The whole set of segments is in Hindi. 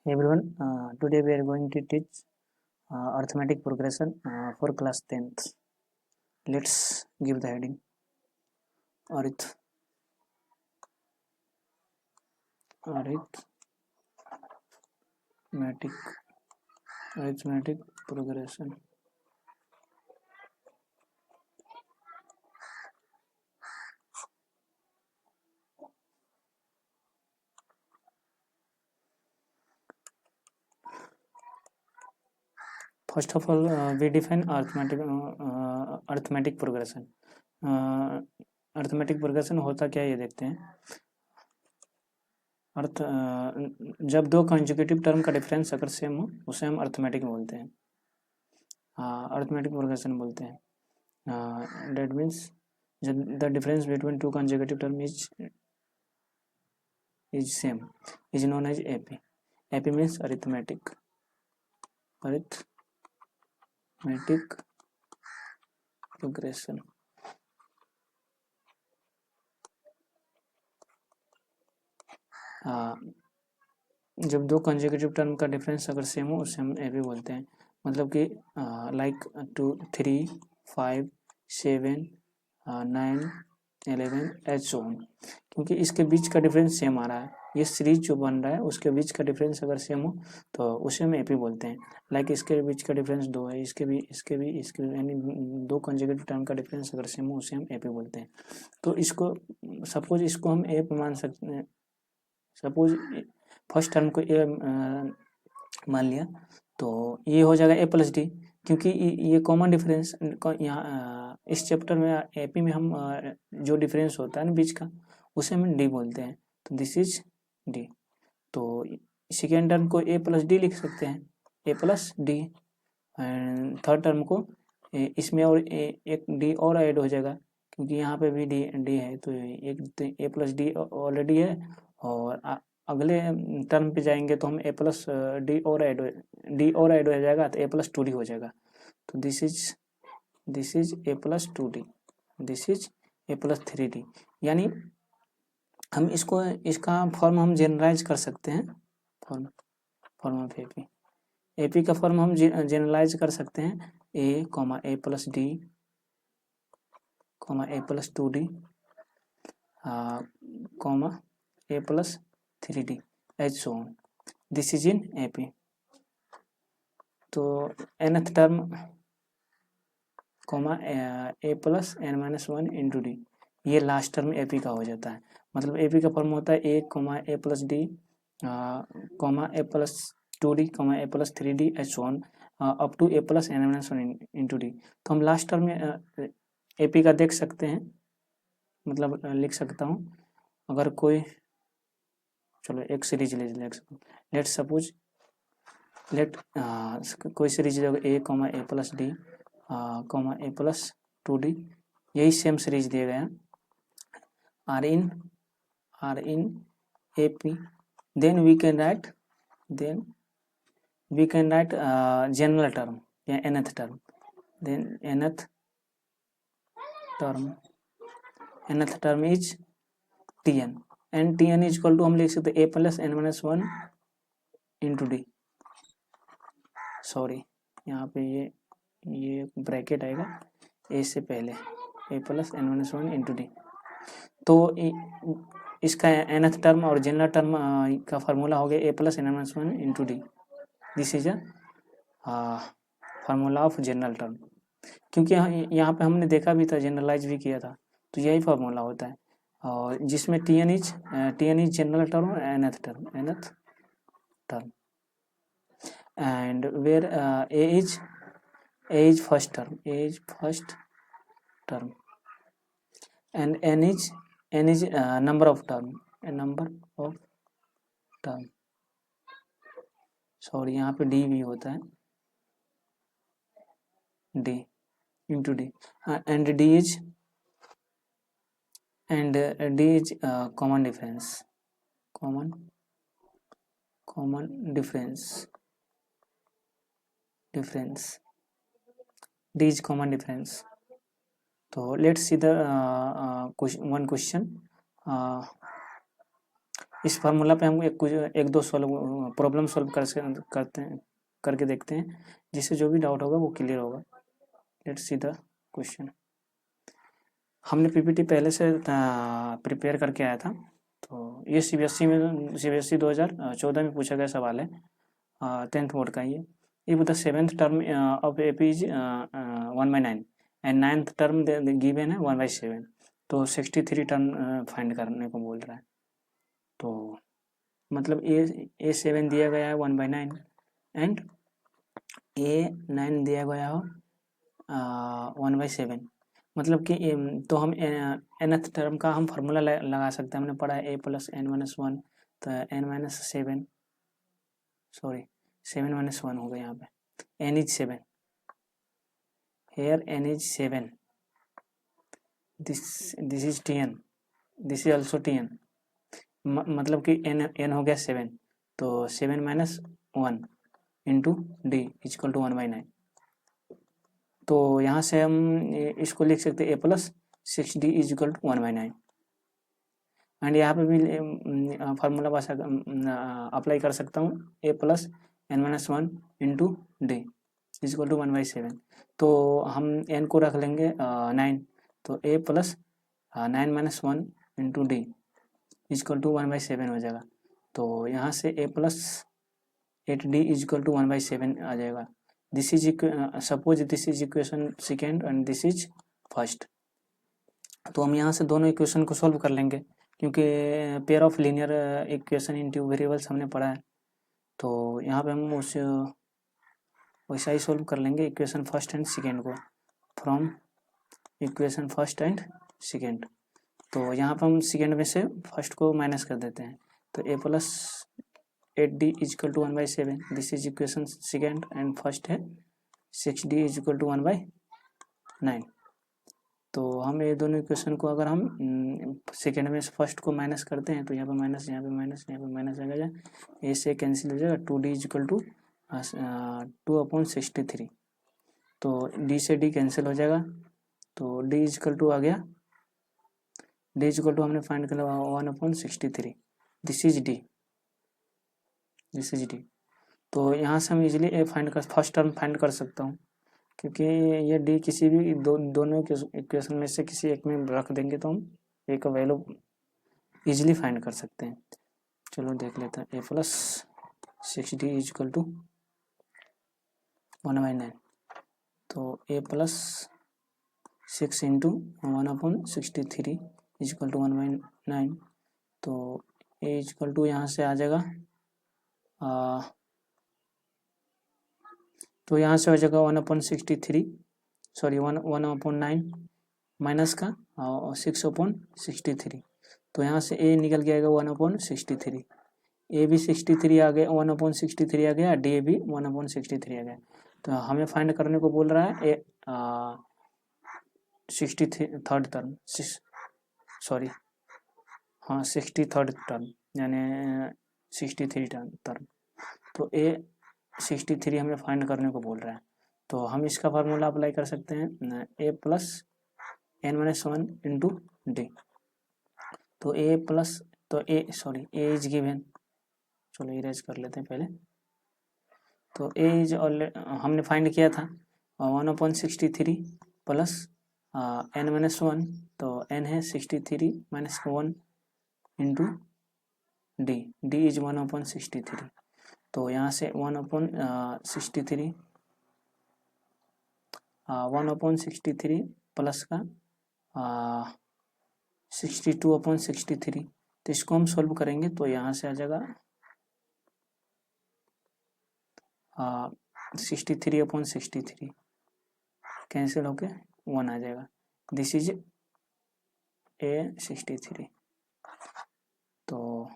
Hey everyone, today we are going to teach arithmetic progression for class 10th. Let's give the heading arithmetic arithmetic progression. First of all, we define arithmetic progression. Arithmetic progression होता क्या है ये देखते हैं. जब दो कंसेक्यूटिव टर्म का डिफरेंस अगर सेम हो उसे हम अर्थमेटिक बोलते हैं, अर्थमेटिक प्रोग्रेशन बोलते हैं. That means the difference between two consecutive term is same, is known as AP. AP means arithmetic progression. जब दो कंसेक्यूटिव टर्म का डिफरेंस अगर सेम हो उसे हम AP बोलते हैं. मतलब कि लाइक 2 3 5 7 9 11 एंड सो ऑन, क्योंकि इसके बीच का डिफरेंस सेम आ रहा है. ये सीरीज जो बन रहा है उसके बीच का डिफरेंस अगर सेम हो तो उसे हम AP बोलते हैं. लाइक इसके बीच का डिफरेंस 2 है, इसके भी यानी दो कंसेक्यूटिव टर्म का डिफरेंस अगर सेम हो उसे हम AP बोलते हैं. तो इसको सपोज इसको हम A मान सकते हैं. सपोज फर्स्ट टर्म को A मान लिया तो ये हो जाएगा A प्लस डी, क्योंकि ये कॉमन डिफरेंस यहाँ इस चैप्टर में AP में हम जो डिफरेंस होता है ना बीच का उसे हम D बोलते हैं. तो दिस इज D. तो सेकेंड टर्म को A प्लस डी लिख सकते हैं, A plus D. And third term को इसमें और एक D और ऐड हो जाएगा, क्योंकि यहाँ पे भी D है. तो एक A प्लस डी ऑलरेडी है, और अगले टर्म पे जाएंगे तो हम A प्लस डी और ऐड हो जाएगा तो A प्लस 2D हो जाएगा. तो this is A plus 2D, this is A plus 3D. यानी हम इसका फॉर्म हम जनरलाइज कर सकते हैं. फॉर्म ऑफ AP का फॉर्म हम जनरलाइज कर सकते हैं. A plus d A plus 2D A plus 3D as so on. This is in AP. तो nth term A plus n-1 into d, ये लास्ट टर्म AP का हो जाता है. मतलब AP का फॉर्म होता है A plus d A plus 2D A plus 3D as so on up to A plus n-1 into d. तो हम लास्ट टर्म में AP का देख सकते हैं, मतलब लिख सकता हूँ. अगर कोई चलो एक सीरीज लेट सपोज कोई series A plus d A plus 2D, यही सेम सीरीज दिए गए हैं. Are in AP. Then we can write general term या nth term. Then nth term is Tn, and Tn is equal to हम लिख सकते A plus n-1 into d. Sorry, यहाँ पे ये ब्रैकेट आएगा A से पहले, A plus n-1 into d. तो इसका nth टर्म और जनरल टर्म का फार्मूला हो गया A plus n-1 into D. This is formula of general term. क्योंकि यहाँ पे हमने देखा भी था, जनरलाइज भी किया था, तो यही फार्मूला होता है. और जिसमें Tn इज जनरल टर्म और nth term and where A is first term and n is number of term sorry यहाँ पे D भी होता है, D into D and D is common difference D is common difference. So let's see the one question. इस फार्मूला पे हम एक दो प्रॉब्लम सॉल्व करके देखते हैं, जिससे जो भी डाउट होगा वो क्लियर होगा। Let's see the question. हमने पीपीटी पहले से प्रिपेयर करके आया था, तो ये सीबीएसई 2014 में पूछा गया सवाल है, 10th बोर्ड का। ये बता 7th term of AP is 1/9 and 9th term given है 1/7, तो 63 टर्म फाइंड करने को बोल रहा है। तो मतलब A7 दिया गया है 1/9 एंड A9 दिया गया हो 1/7, मतलब कि तो हम nth टर्म का हम फार्मूला लगा सकते हैं। हमने पढ़ा है a+n-1, तो n-7 सॉरी 7-1 होगा यहाँ पे। n is 7, here n is 7, this is Tn, this is also Tn, मतलब कि n हो गया 7, तो 7-1 इंटू डी इक्वल टू 1/9। तो यहाँ से हम इसको लिख सकते हैं a+6d is equal to 1/9। And यहाँ पे भी फार्मूला भाषा अप्लाई कर सकता हूँ, a+n-1 into d is equal to 1/7। तो हम n को रख लेंगे 9, तो a+9-1 into d is equal to 1/7 हो जाएगा। तो यहाँ से a+8d इज इक्वल टू 1/7 आ जाएगा। This is suppose this is equation second and this is first. तो हम यहाँ से दोनों इक्वेशन को सॉल्व कर लेंगे, क्योंकि pair of linear equation in two variables हमने पढ़ा है। तो यहाँ पे हम उस वैसा ही सॉल्व कर लेंगे इक्वेशन फर्स्ट एंड सेकेंड को, from equation first and second. तो यहाँ पर हम सेकेंड में से फर्स्ट को माइनस कर देते हैं, तो a+8d is equal to 1/7, this is equation second and first है 6d इज इक्वल टू 1/9। तो हम ये दोनों इक्वेशन को अगर हम सेकेंड में से फर्स्ट को माइनस करते हैं, तो यहाँ पे माइनस, यहाँ पे माइनस, यहाँ पे माइनस आ जाएगा, ए से कैंसिल हो जाएगा, 2d इज इक्वल टू 2/63। तो d से d कैंसिल हो जाएगा, तो d इज इक्वल टू आ गया, d इज इक्वल टू हमने फाइंड कर लिया 1/63, this is d, this is d। तो यहाँ से हम इजीली ए फर्स्ट टर्म फाइंड कर सकता हूँ, क्योंकि ये d किसी भी दोनों इक्वेशन में से किसी एक में रख देंगे तो हम ए का वैल्यू इजीली फाइंड कर सकते हैं। चलो देख लेते हैं, a+6d इज इक्वल टू 1/9, तो a+6 into 1/63 is equal to 1/9। तो a इज इक्वल टू यहाँ से आ जाएगा, तो यहाँ से हो जाएगा 1/63, सॉरी 1/9 माइनस का 6/63। तो यहाँ से a निकल के आएगा 1/63, a भी 63 आ गया, 1/63 आ गया, d भी 1/63 आ गया। तो हमें फाइंड करने को बोल रहा है 63rd टर्म, सॉरी हाँ 63rd टर्म यानी 63 टर्म। तो a 63 हमें फाइंड करने को बोल रहा है, तो हम इसका फार्मूला अप्लाई कर सकते हैं, a+n-1 इंटू डी। तो a इज गिवन, चलो इरेज कर लेते हैं पहले। तो a इज हमने फाइंड किया था 1/63 प्लस n-1, तो n है 63 माइनस 1 इंटू डी इज 1/63। तो यहाँ से 1/63 प्लस का 62/63, तो इसको हम सॉल्व करेंगे, तो यहाँ से आ जाएगा 63/63 कैंसिल होके 1 आ जाएगा, दिस इज a63। तो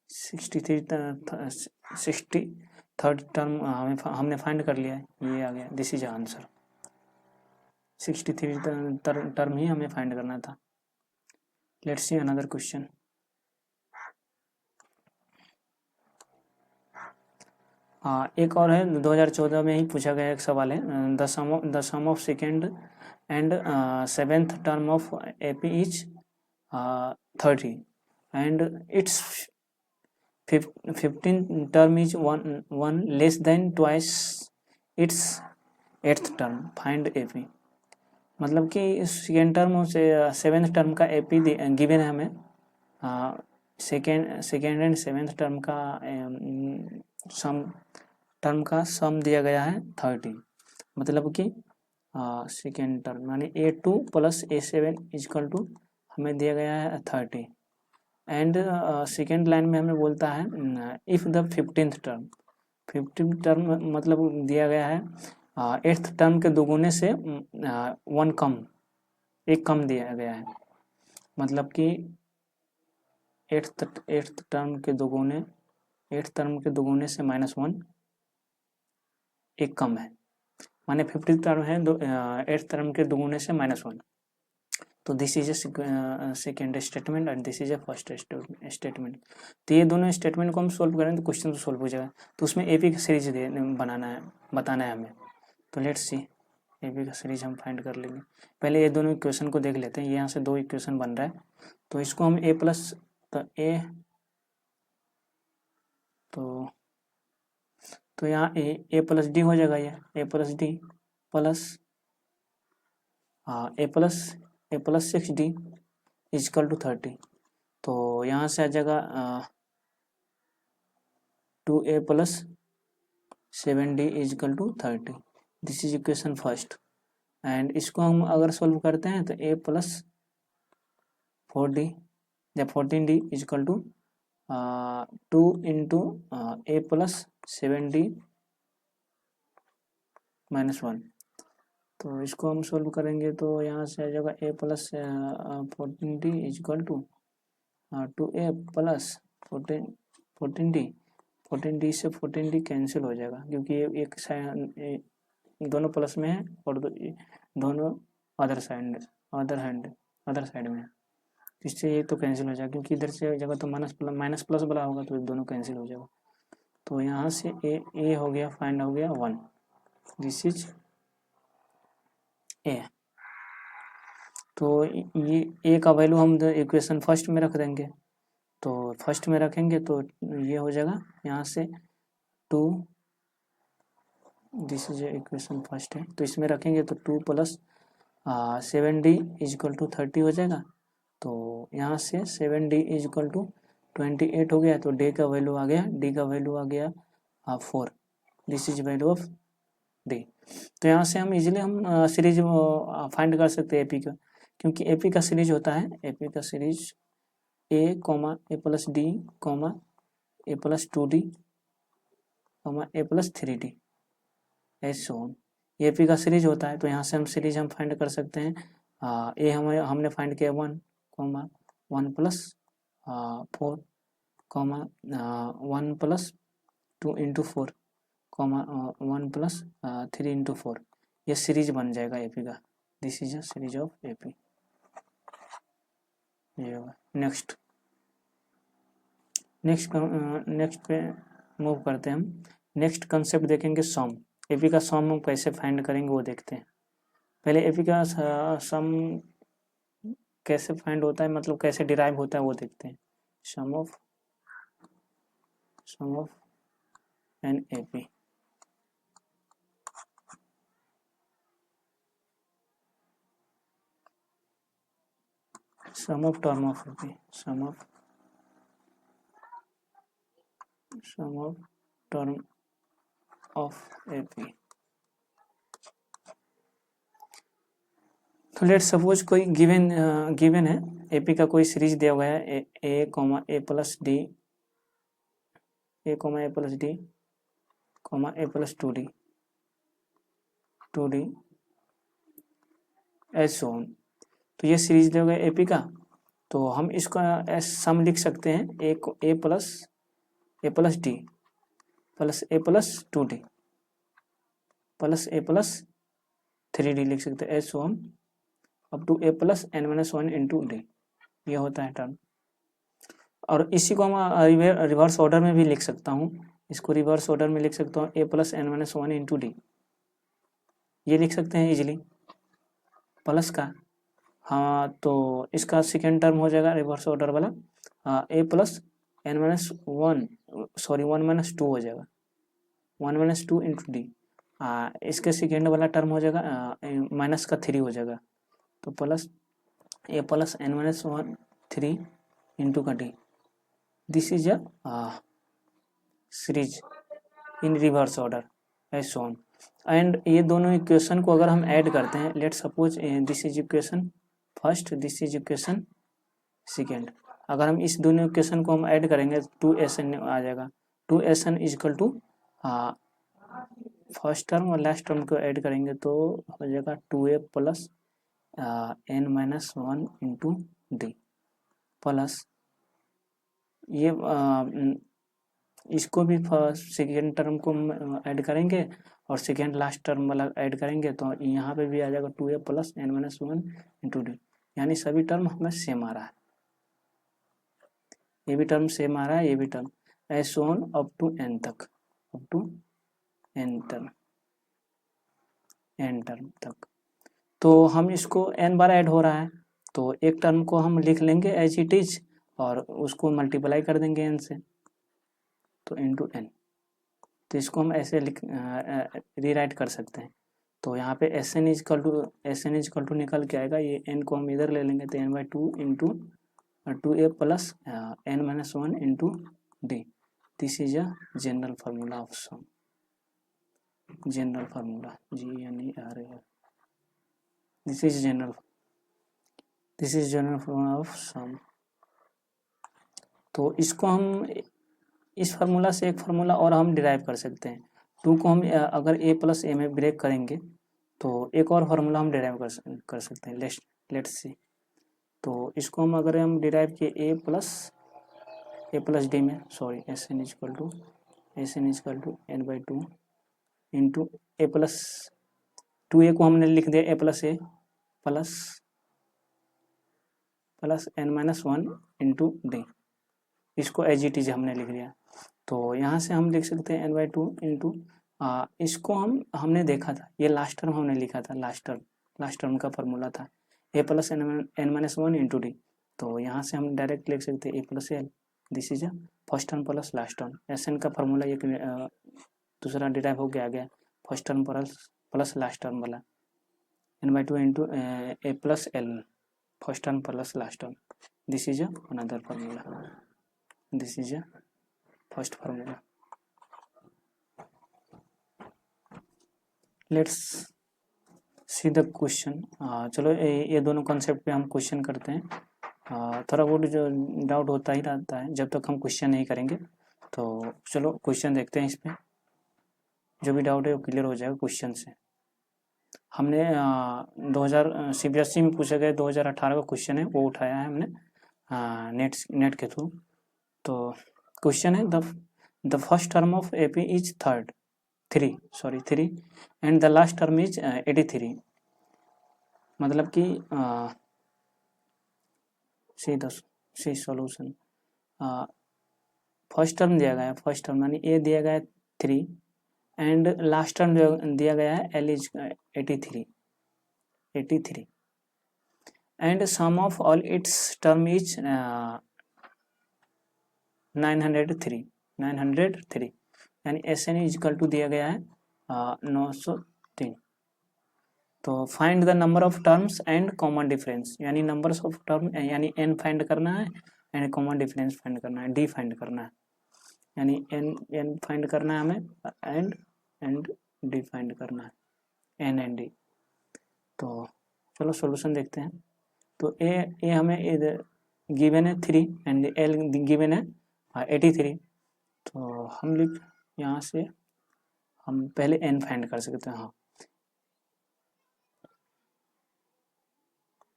63rd टर्म हमने फाइंड कर लिया है, ये आ गया, दिस इज आंसर। 63 टर्म ही हमें फाइंड करना था। Let's see another question. एक और है, 2014 में ही पूछा गया एक सवाल है, the sum of second and 7th term of AP is 30। and its 15th term is one less than twice its 8th term. Find AP, मतलब कि सेकेंड टर्म से 7th टर्म का एपी गिवन है हमें, सेकेंड एंड 7th टर्म का सम दिया गया है 30, मतलब कि सेकेंड टर्म यानी A2 plus A7 is equal to हमें दिया गया है 30, एंड सेकेंड लाइन में हमें बोलता है इफ़ द 15th टर्म मतलब दिया गया है 8th टर्म के दोगुने से वन कम, एक कम दिया गया है, मतलब कि 8th टर्म के दोगुने, 8th टर्म के दोगुने से -1 एक कम है, माने 50th टर्म है 8th टर्म के दोगुने से -1, तो this is a second statement and this is a first statement. तो ये दोनों स्टेटमेंट को हम सोल्व करें तो क्वेश्चन तो सोल्व हो जाएगा। तो उसमें एपी का सीरीज बनाना है, बताना है हमें। तो लेट्स सी, एपी का सीरीज हम फाइंड कर लेंगे। पहले ये दोनों इक्वेशन को देख लेते हैं। यहाँ से दो इक्वेशन बन रहा है, तो इसको हम ए प्लस, तो यहाँ ए प्लस डी हो जाएगा। ये A plus D plus A plus 6d equal to 30। तो यहाँ से आ जाएगा 2a plus 7d equal to 30। This is equation first. And इसको हम अगर सोल्व करते हैं तो a प्लस 4d या 14d equal to 2 into a plus 7d -1। तो इसको हम सोल्व करेंगे तो यहाँ से आ जाएगा a plus 14d equal to 2a plus 14d से 14d कैंसिल हो जाएगा, क्योंकि एक दोनों प्लस में है और दोनों अदर साइड में है। इससे ये तो कैंसिल हो जाएगा, क्योंकि इधर से जगह तो माइनस प्लस वाला होगा, तो दोनों कैंसिल हो जाएगा। तो यहाँ से ए हो गया, फाइंड हो गया 1। This is a. तो ये ए का वैल्यू हम इक्वेशन फर्स्ट में रख देंगे। तो फर्स्ट में रखेंगे तो ये हो जाएगा यहाँ से 2, दिस इज इक्वेशन फर्स्ट है, तो इसमें रखेंगे तो 2 प्लस 7d इजकल टू 30 हो जाएगा। तो यहाँ से 7d इजकल टू 28 हो गया। तो डी का वैल्यू आ गया 4। This is value of D. तो यहाँ से हम इजीली सीरीज फाइंड कर सकते हैं एपी का, क्योंकि एपी का सीरीज होता है, एपी का series A plus D A plus 2d A plus 3d ऐसे हो, एपी का सीरीज होता है। तो यहाँ से हम सीरीज फाइंड कर सकते हैं। ए हमने फाइंड किया 1 plus 4 1 plus 2 into 4 1 plus 3 into 4, ये सीरीज बन जाएगा एपी का। This is a series of AP. ये होगा। नेक्स्ट पे मूव करते हैं हम। नेक्स्ट कंसेप्ट देखेंगे सम। एपी का सम हम कैसे फाइंड करेंगे वो देखते हैं। पहले एपी का सम कैसे फाइंड होता है, मतलब कैसे डिराइव होता है वो देखते हैं। Sum of an AP. Sum of term of AP, sum of term of AP. तो लेट सपोज कोई गिवन है, एपी का कोई सीरीज दिया हुआ है A plus D A plus D A plus 2d so on. तो ये सीरीज दिया हुआ है एपी का। तो हम इसका सम लिख सकते हैं a plus D plus A plus 2d plus A plus 3d लिख सकते हैं as on up to a plus n-1 into d. ये होता है टर्म। और इसी को हम रिवर्स ऑर्डर में भी लिख सकता हूँ। इसको रिवर्स ऑर्डर में लिख सकता हूँ ए प्लस n-1 इंटू डी। ये लिख सकते हैं इजीली प्लस का। हाँ, तो इसका सेकेंड टर्म हो जाएगा रिवर्स ऑर्डर वाला A plus N minus one, sorry 1 minus 2 हो जाएगा, 1 माइनस 2 इंटू डी। इसके सेकेंड वाला टर्म हो जाएगा माइनस का 3 हो जाएगा, तो प्लस ए प्लस एन माइनस 1 3 इंटू का D. This is a series in reverse order as shown. And ये दोनों इक्वेशन को अगर हम ऐड करते हैं, let suppose this is equation first, this is equation second, अगर हम इस दोनों इक्वेशन को हम ऐड करेंगे तो 2SN आ जाएगा। 2SN equal to first term और लास्ट टर्म को ऐड करेंगे तो हो जाएगा 2A plus n minus 1 into d, plus ये इसको भी सेकेंड टर्म को ऐड करेंगे और सेकेंड लास्ट टर्म वाला ऐड करेंगे तो यहाँ पे भी आ जाएगा 2A plus n minus 1 into d. यानी सभी टर्म हमें सेम आ रहा है, ये भी टर्म सेम आ रहा है, ये भी term as shown up to n तक, अप टू n टर्म तक। तो हम इसको n बार ऐड हो रहा है तो एक टर्म को हम लिख लेंगे एज इट इज और उसको मल्टीप्लाई कर देंगे n से, तो इंटू n। तो इसको हम ऐसे रीराइट कर सकते हैं। तो यहाँ पे SN इजकल टू निकल के आएगा, ये n को हम इधर ले लेंगे तो n/2 into 2A plus n minus 1 into D. This is a general formula of sum, general formula GNERAL, this is general formula of sum. तो इसको हम इस फार्मूला से एक फार्मूला और हम डिराइव कर सकते हैं। 2 को हम अगर a प्लस a में ब्रेक करेंगे तो एक और फार्मूला हम डिराइव कर सकते हैं, लेट्स सी। तो इसको हम अगर हम डिराइव किए a प्लस डी में, sorry SN equal to n/2 into a plus 2A को हमने लिख दिया a plus a plus n minus 1 into d, इसको एज इट इज हमने लिख दिया। तो यहाँ से हम लिख सकते हैं n/2 इंटू इसको हमने देखा था, ये लास्ट टर्म हमने लिखा था, लास्ट टर्म का फॉर्मूला था a plus n minus 1 into d. तो यहाँ से हम डायरेक्ट लिख सकते हैं a plus l, this is a first term plus last term. SN का फॉर्मूला ये दूसरा डिराइव हो गया first term plus last term वाला, n/2 into a plus l, first term plus last term. This is another formula, this is first formula. Let's see the question. चलो ये दोनों कॉन्सेप्ट पे हम क्वेश्चन करते हैं। थोड़ा बहुत जो डाउट होता ही रहता है जब तक हम क्वेश्चन नहीं करेंगे। तो चलो क्वेश्चन देखते हैं, इस पे जो भी डाउट है वो क्लियर हो जाएगा क्वेश्चन से। हमने 2000 CBSE में पूछे गए 2018 का क्वेश्चन है, वो उठाया है हमने नेट के थ्रू। तो क्वेश्चन है the first term of AP is 3 and the last term is 83। मतलब कि सी सॉल्यूशन, फर्स्ट टर्म दिया गया है, फर्स्ट टर्म यानी A दिया गया है 3 एंड लास्ट टर्म दिया गया है L is 83 and sum of all its term is 903 यानी SN इजकल टू दिया गया है 903। तो find the number of terms and common difference, यानी नंबर्स ऑफ टर्म यानी n फाइंड करना है एंड कॉमन डिफरेंस फाइंड करना है, d फाइंड करना है, यानी n फाइंड करना है हमें एंड d फाइंड करना है, n एंड d। तो चलो सॉल्यूशन देखते हैं। तो a हमें गिवन है 3 एंड L गिवन है 83। तो हम यहाँ से हम पहले n फाइंड कर सकते हैं। हाँ,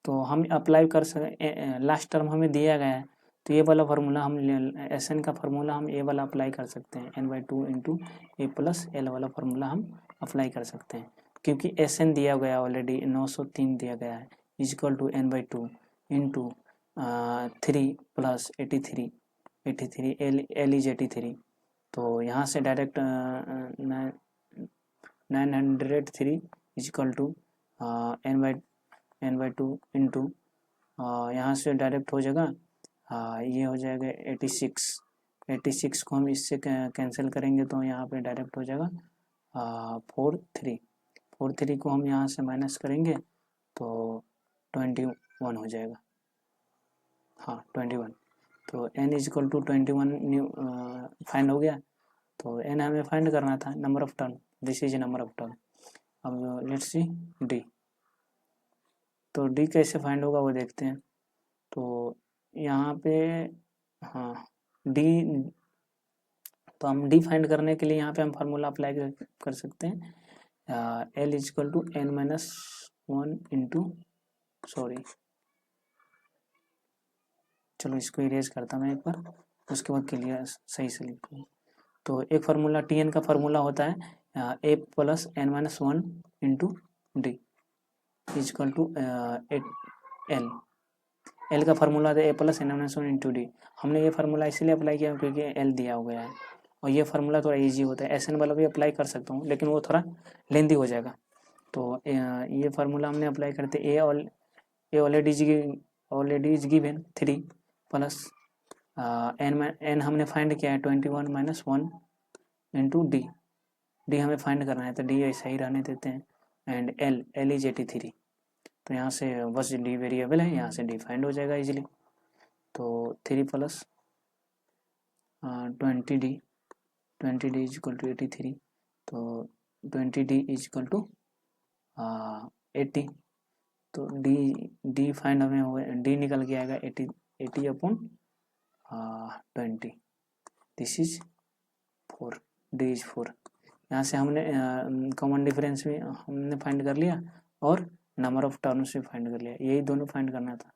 तो हम अप्लाई कर सकते, लास्ट टर्म हमें दिया गया है तो ये वाला फार्मूला हम SN का फार्मूला हम ये वाला अप्लाई कर सकते हैं, n/2 into a plus l वाला फार्मूला हम अप्लाई कर सकते हैं, क्योंकि SN दिया गया ऑलरेडी 903 दिया गया है equal to n/2 into 3 plus 83 L is 83। तो यहाँ से direct 903 is equal to n/2 into यहाँ से डायरेक्ट हो जाएगा ये हो जाएगा 86। 86 को हम इससे कैंसिल करेंगे तो यहाँ पे डायरेक्ट हो जाएगा 43। 43 को हम यहाँ से माइनस करेंगे तो 21 हो जाएगा। हाँ 21। तो n इजक्वल टू 21 फाइंड हो गया। तो n हमें फाइंड करना था, number of turn, this is number of turn. अब लेट्स सी d। तो d कैसे फाइंड होगा वो देखते हैं। तो यहाँ पे हाँ d, तो हम d फाइंड करने के लिए यहाँ पे हम फार्मूला अप्लाई कर सकते हैं, l equal to n minus 1 into, sorry चलो इसको इरेज करता मैं एक बार, उसके बाद क्लियर सही से लिखूँ। तो एक फार्मूला tn का फार्मूला होता है a plus n minus 1 into d equal to L का फार्मूला है a plus n minus 1 into d. हमने ये फार्मूला इसलिए अप्लाई किया क्योंकि एल दिया हुआ है और ये फार्मूला थोड़ा इजी होता है। एस एन वाला भी अप्लाई कर सकता हूँ लेकिन वो थोड़ा लेंदी हो जाएगा। तो ये फार्मूला हमने अप्लाई करते A already is given 3 plus N हमने फाइंड किया है 21 माइनस 1 इंटू डी हमें फाइंड करना है तो डी ऐसा ही रहने देते हैं। And L is 83। तो यहाँ से बस डी वेरिएबल है, यहाँ से डी फाइंड हो जाएगा इजीली। तो 3 plus 20 d is equal to 83। तो 20 डी इज इक्वल टू 80। तो डी फाइंड हमें हो, डी निकल के आएगा 80 upon 20, this is 4, D is 4। यहाँ से हमने कॉमन डिफरेंस भी हमने फाइंड कर लिया और नंबर ऑफ टर्म्स भी फाइंड कर लिया, यही दोनों फाइंड करना था।